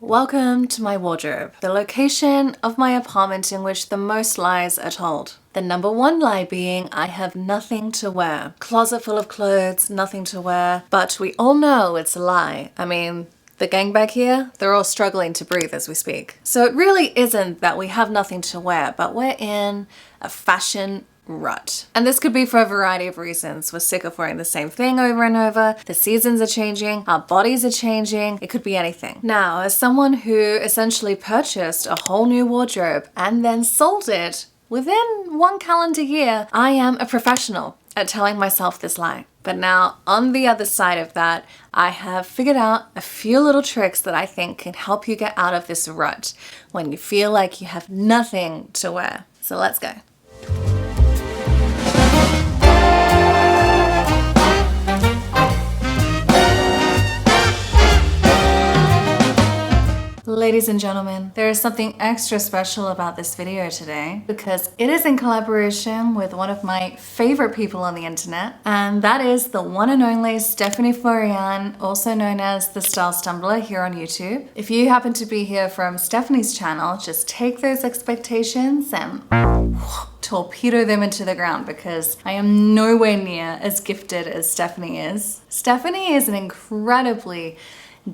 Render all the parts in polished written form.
Welcome to my wardrobe, the location of my apartment in which the most lies are told. The number one lie being I have nothing to wear. Closet full of clothes, nothing to wear, but we all know it's a lie. I mean, the gang back here, they're all struggling to breathe as we speak. So it really isn't that we have nothing to wear, but we're in a fashion rut. And this could be for a variety of reasons. We're sick of wearing the same thing over and over. The seasons are changing. Our bodies are changing. It could be anything. Now, as someone who essentially purchased a whole new wardrobe and then sold it within 1 calendar year, I am a professional at telling myself this lie. But now, on the other side of that, I have figured out a few little tricks that I think can help you get out of this rut when you feel like you have nothing to wear. So let's go. Ladies and gentlemen, there is something extra special about this video today because it is in collaboration with one of my favorite people on the internet, and that is the one and only Stephanie Florian, also known as the Style Stumbler here on YouTube. If you happen to be here from Stephanie's channel, just take those expectations and torpedo them into the ground because I am nowhere near as gifted as Stephanie is. Stephanie is an incredibly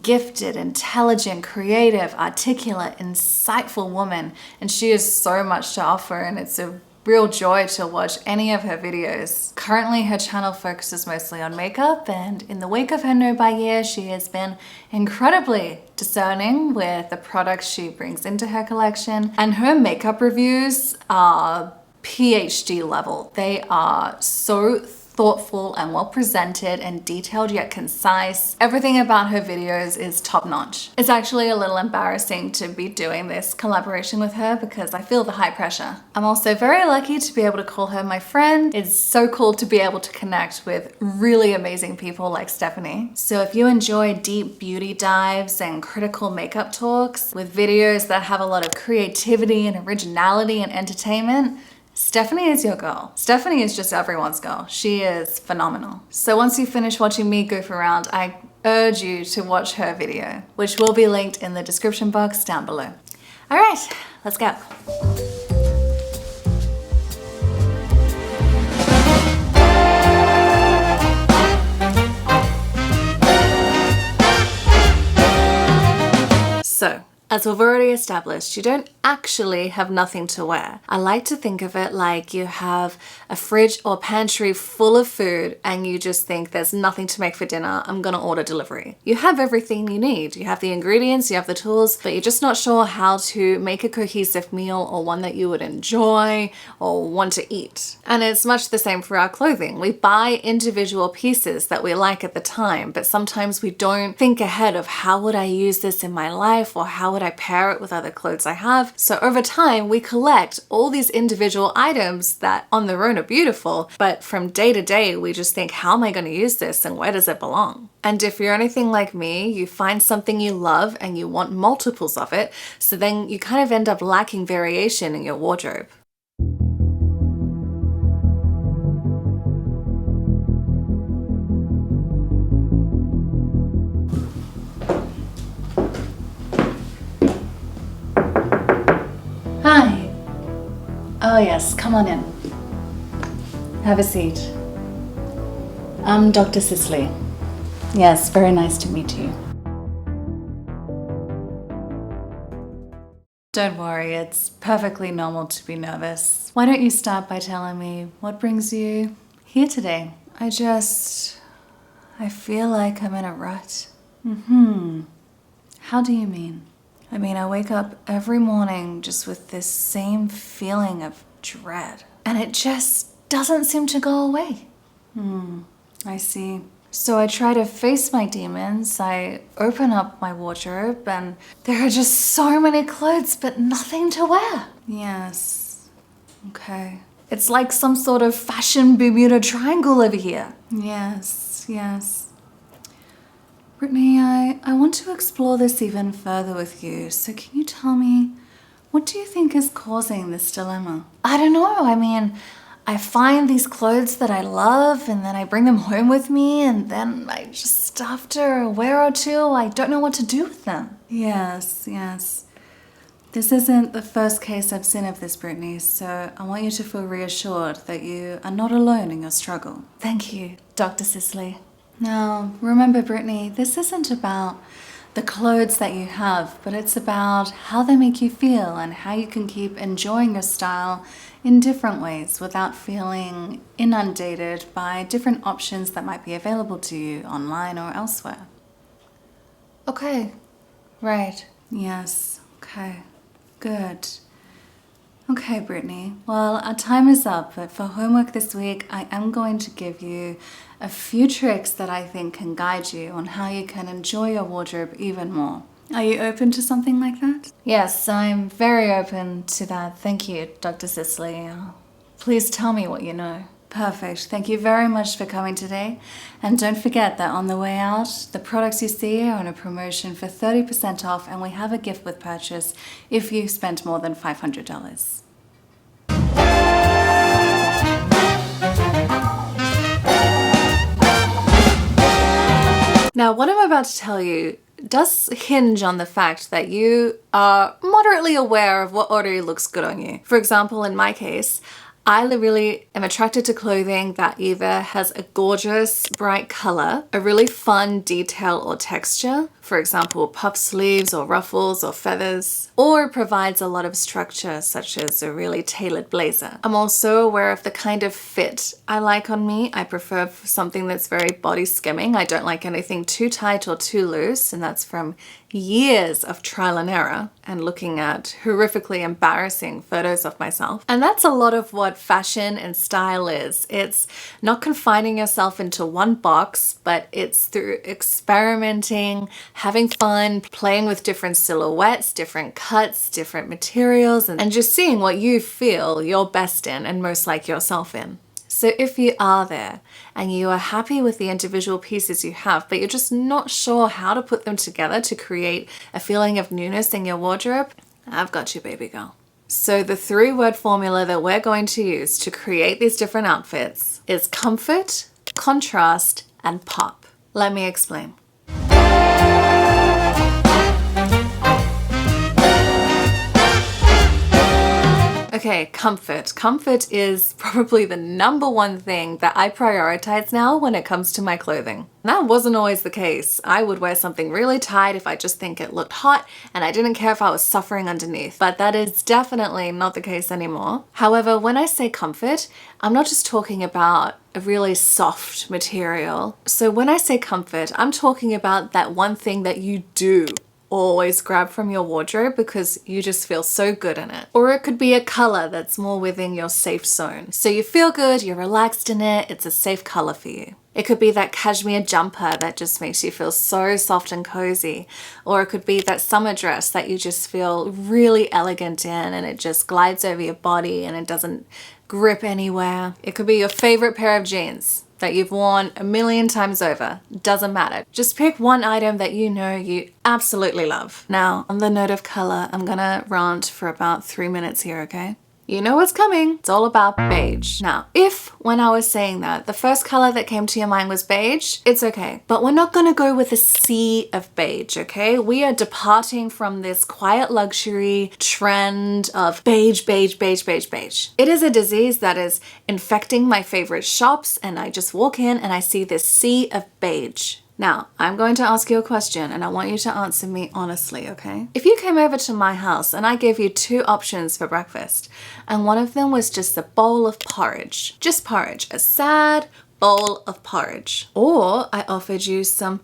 gifted, intelligent, creative, articulate, insightful woman, and she has so much to offer, and it's a real joy to watch any of her videos. Currently, her channel focuses mostly on makeup, and in the wake of her no-buy year, she has been incredibly discerning with the products she brings into her collection, and her makeup reviews are PhD level. They are so thoughtful and well presented and detailed yet concise. Everything about her videos is top notch. It's actually a little embarrassing to be doing this collaboration with her because I feel the high pressure. I'm also very lucky to be able to call her my friend. It's so cool to be able to connect with really amazing people like Stephanie. So if you enjoy deep beauty dives and critical makeup talks with videos that have a lot of creativity and originality and entertainment, Stephanie is your girl. Stephanie is just everyone's girl. She is phenomenal. So once you finish watching me goof around, I urge you to watch her video, which will be linked in the description box down below. All right, let's go. So, as we've already established, you don't actually have nothing to wear. I like to think of it like you have a fridge or pantry full of food and you just think there's nothing to make for dinner, I'm gonna order delivery. You have everything you need. You have the ingredients, you have the tools, but you're just not sure how to make a cohesive meal or one that you would enjoy or want to eat. And it's much the same for our clothing. We buy individual pieces that we like at the time, but sometimes we don't think ahead of how would I use this in my life or how would I pair it with other clothes I have. So over time, we collect all these individual items that on their own are beautiful, but from day to day, we just think, how am I going to use this and where does it belong? And if you're anything like me, you find something you love and you want multiples of it, so then you kind of end up lacking variation in your wardrobe. Hi. Oh yes, come on in. Have a seat. I'm Dr. Sisley. Yes, very nice to meet you. Don't worry, it's perfectly normal to be nervous. Why don't you start by telling me what brings you here today? I feel like I'm in a rut. How do you mean? I mean, I wake up every morning just with this same feeling of dread, and it just doesn't seem to go away. I see. So I try to face my demons. I open up my wardrobe and there are just so many clothes, but nothing to wear. Yes. Okay. It's like some sort of fashion Bermuda Triangle over here. Yes, yes. Brittany, I want to explore this even further with you. So can you tell me, what do you think is causing this dilemma? I don't know. I mean, I find these clothes that I love and then I bring them home with me, and then I just, after a wear or two, I don't know what to do with them. Yes. This isn't the first case I've seen of this, Brittany, so I want you to feel reassured that you are not alone in your struggle. Thank you, Dr. Cisely. Now, remember, Brittany, this isn't about the clothes that you have, but it's about how they make you feel and how you can keep enjoying your style in different ways without feeling inundated by different options that might be available to you online or elsewhere. Okay, right, yes, okay, good. Okay, Brittany, well, our time is up, but for homework this week, I am going to give you a few tricks that I think can guide you on how you can enjoy your wardrobe even more. Are you open to something like that? Yes, I'm very open to that. Thank you, Dr. Cisely. Please tell me what you know. Perfect. Thank you very much for coming today. And don't forget that on the way out, the products you see are on a promotion for 30% off, and we have a gift with purchase if you spent more than $500. Now, what I'm about to tell you does hinge on the fact that you are moderately aware of what already looks good on you. For example, in my case, I really am attracted to clothing that either has a gorgeous, bright color, a really fun detail or texture, for example, puff sleeves or ruffles or feathers, or provides a lot of structure, such as a really tailored blazer. I'm also aware of the kind of fit I like on me. I prefer something that's very body skimming. I don't like anything too tight or too loose, and that's from years of trial and error and looking at horrifically embarrassing photos of myself. And that's a lot of what fashion and style is. It's not confining yourself into one box, but it's through experimenting, having fun, playing with different silhouettes, different cuts, different materials, and just seeing what you feel you're best in and most like yourself in. So if you are there and you are happy with the individual pieces you have, but you're just not sure how to put them together to create a feeling of newness in your wardrobe, I've got you, baby girl. So the 3-word formula that we're going to use to create these different outfits is comfort, contrast, and pop. Let me explain. Okay, comfort. Comfort is probably the #1 thing that I prioritize now when it comes to my clothing. That wasn't always the case. I would wear something really tight if I just think it looked hot and I didn't care if I was suffering underneath, but that is definitely not the case anymore. However, when I say comfort, I'm not just talking about a really soft material. So when I say comfort, I'm talking about that one thing that you do always grab from your wardrobe because you just feel so good in it. Or it could be a color that's more within your safe zone. So you feel good, you're relaxed in it, it's a safe color for you. It could be that cashmere jumper that just makes you feel so soft and cozy. Or it could be that summer dress that you just feel really elegant in and it just glides over your body and it doesn't grip anywhere. It could be your favorite pair of jeans that you've worn a million times over. Doesn't matter. Just pick one item that you know you absolutely love. Now, on the note of color, I'm gonna rant for about 3 minutes here, okay? You know what's coming. It's all about beige. Now, if when I was saying that, the first color that came to your mind was beige, it's okay. But we're not gonna go with a sea of beige, okay? We are departing from this quiet luxury trend of beige, beige, beige, beige, beige. It is a disease that is infecting my favorite shops, and I just walk in and I see this sea of beige. Now, I'm going to ask you a question and I want you to answer me honestly, okay? If you came over to my house and I gave you 2 options for breakfast, and one of them was just a bowl of porridge, just porridge, a sad bowl of porridge, or I offered you some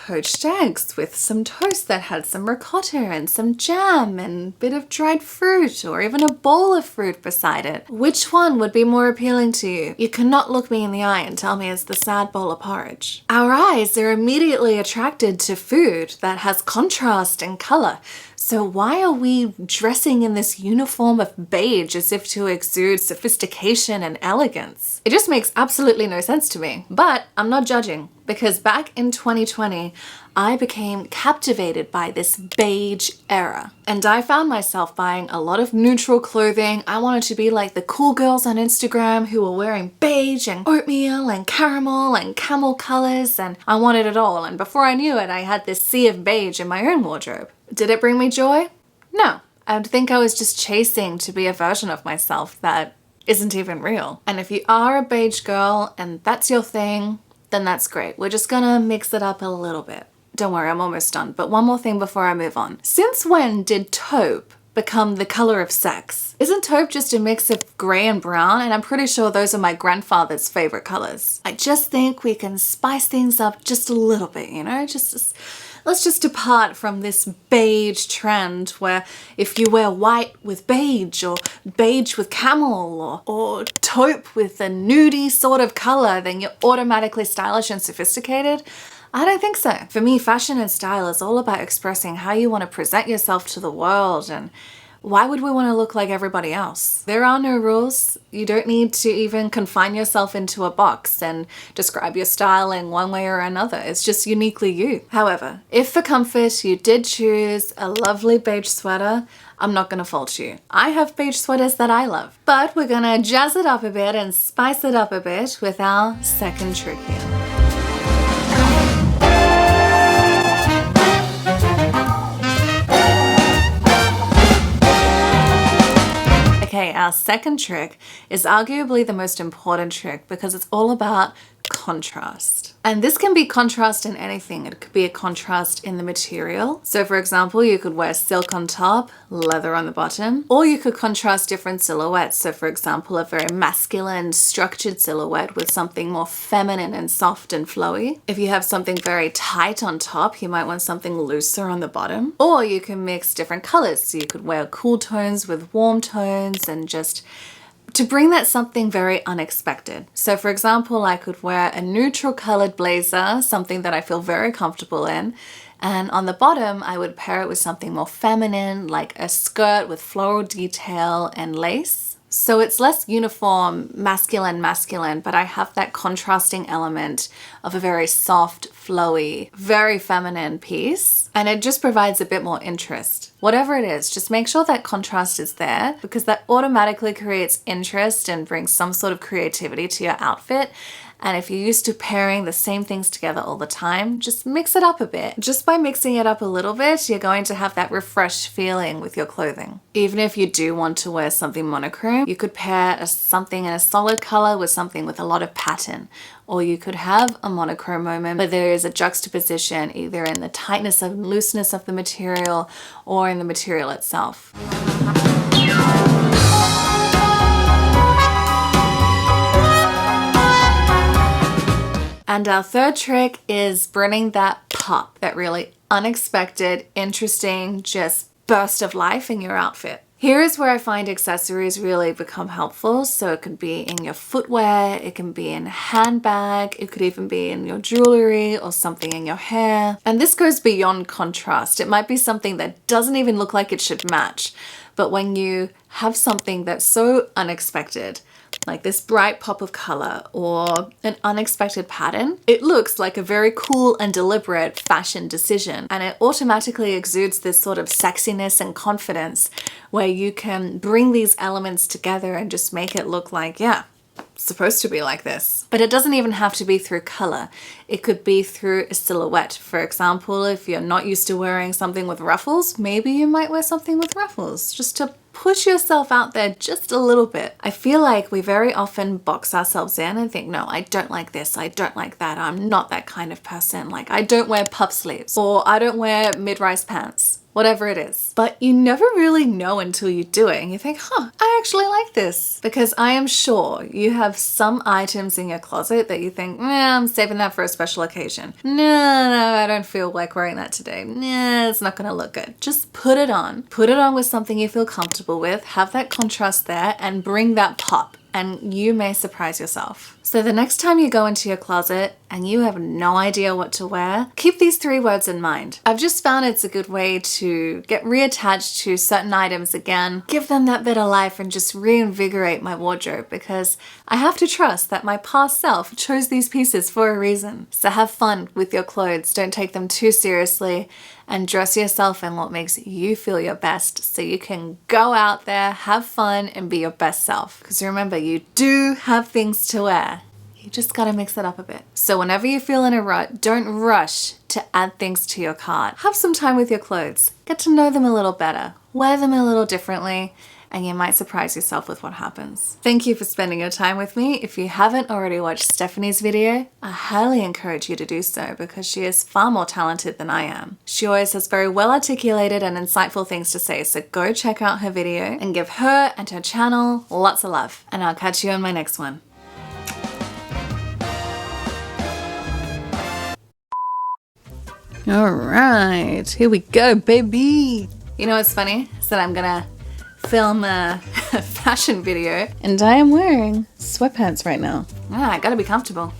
poached eggs with some toast that had some ricotta and some jam and a bit of dried fruit, or even a bowl of fruit beside it, which one would be more appealing to you? You cannot look me in the eye and tell me it's the sad bowl of porridge. Our eyes are immediately attracted to food that has contrast and color. So why are we dressing in this uniform of beige as if to exude sophistication and elegance? It just makes absolutely no sense to me. But I'm not judging, because back in 2020, I became captivated by this beige era. And I found myself buying a lot of neutral clothing. I wanted to be like the cool girls on Instagram who were wearing beige and oatmeal and caramel and camel colors, and I wanted it all. And before I knew it, I had this sea of beige in my own wardrobe. Did it bring me joy? No. I would think I was just chasing to be a version of myself that isn't even real. And if you are a beige girl and that's your thing, then that's great. We're just gonna mix it up a little bit. Don't worry, I'm almost done. But one more thing before I move on. Since when did taupe become the color of sex? Isn't taupe just a mix of gray and brown? And I'm pretty sure those are my grandfather's favorite colors. I just think we can spice things up just a little bit, you know? Let's just depart from this beige trend where if you wear white with beige or beige with camel or taupe with a nudie sort of color, then you're automatically stylish and sophisticated. I don't think so. For me, fashion and style is all about expressing how you want to present yourself to the world, and why would we want to look like everybody else? There are no rules. You don't need to even confine yourself into a box and describe your style in one way or another. It's just uniquely you. However, if for comfort you did choose a lovely beige sweater, I'm not gonna fault you. I have beige sweaters that I love, but we're gonna jazz it up a bit and spice it up a bit with our second trick here. Okay, our second trick is arguably the most important trick because it's all about contrast. And this can be contrast in anything. It could be a contrast in the material. So for example, you could wear silk on top, leather on the bottom, or you could contrast different silhouettes. So for example, a very masculine structured silhouette with something more feminine and soft and flowy. If you have something very tight on top, you might want something looser on the bottom. Or you can mix different colors. So you could wear cool tones with warm tones and just to bring that something very unexpected. So for example, I could wear a neutral colored blazer, something that I feel very comfortable in, and on the bottom I would pair it with something more feminine, like a skirt with floral detail and lace. So it's less uniform, masculine, but I have that contrasting element of a very soft, flowy, very feminine piece. And it just provides a bit more interest. Whatever it is, just make sure that contrast is there because that automatically creates interest and brings some sort of creativity to your outfit. And if you're used to pairing the same things together all the time, just mix it up a bit. Just by mixing it up a little bit, you're going to have that refreshed feeling with your clothing. Even if you do want to wear something monochrome, you could pair something in a solid color with something with a lot of pattern. Or you could have a monochrome moment, but there is a juxtaposition either in the tightness and looseness of the material or in the material itself. And our third trick is bringing that pop, that really unexpected, interesting, just burst of life in your outfit. Here is where I find accessories really become helpful. So it could be in your footwear, it can be in a handbag, it could even be in your jewelry or something in your hair. And this goes beyond contrast. It might be something that doesn't even look like it should match. But when you have something that's so unexpected, like this bright pop of color or an unexpected pattern, it looks like a very cool and deliberate fashion decision. And it automatically exudes this sort of sexiness and confidence where you can bring these elements together and just make it look like, yeah, it's supposed to be like this. But it doesn't even have to be through color. It could be through a silhouette. For example, if you're not used to wearing something with ruffles, maybe you might wear something with ruffles just to push yourself out there just a little bit. I feel like we very often box ourselves in and think, no, I don't like this, I don't like that, I'm not that kind of person. Like, I don't wear puff sleeves or I don't wear mid-rise pants. Whatever it is. But you never really know until you do it and you think, I actually like this. Because I am sure you have some items in your closet that you think, I'm saving that for a special occasion. No, I don't feel like wearing that today. Nah, it's not gonna look good. Just put it on. Put it on with something you feel comfortable with, have that contrast there and bring that pop. and you may surprise yourself. So the next time you go into your closet and you have no idea what to wear, keep these 3 words in mind. I've just found it's a good way to get reattached to certain items again, give them that bit of life, and just reinvigorate my wardrobe, because I have to trust that my past self chose these pieces for a reason. So have fun with your clothes, don't take them too seriously, and dress yourself in what makes you feel your best so you can go out there, have fun, and be your best self. Because remember, you do have things to wear. You just gotta mix it up a bit. So whenever you feel in a rut, don't rush to add things to your cart. Have some time with your clothes. Get to know them a little better. Wear them a little differently, and you might surprise yourself with what happens. Thank you for spending your time with me. If you haven't already watched Stephanie's video, I highly encourage you to do so, because she is far more talented than I am. She always has very well articulated and insightful things to say, so go check out her video and give her and her channel lots of love. And I'll catch you on my next one. All right, here we go, baby. You know what's funny? Is that I'm gonna film a fashion video and I am wearing sweatpants right now. I gotta be comfortable.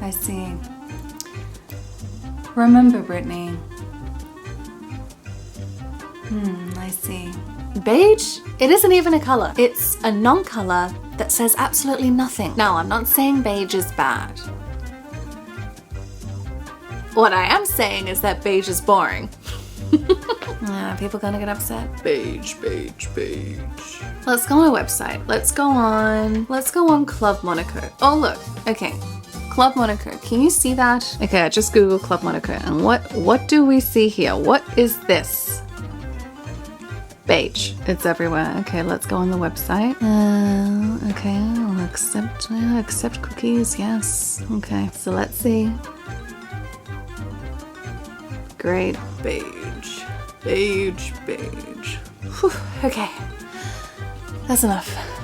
I see. Remember, Brittany. I see. Beige? It isn't even a color. It's a non-color that says absolutely nothing. Now, I'm not saying beige is bad. What I am saying is that beige is boring. People gonna get upset. Beige, beige, beige. Let's go on a website. Let's go on Club Monaco. Oh look, okay. Club Monaco, can you see that? Okay, I just Googled Club Monaco, and what do we see here? What is this? Beige. It's everywhere. Okay, let's go on the website. Okay, I'll accept cookies, yes. Okay, so let's see. Great, beige, beige, beige. Whew, okay, that's enough.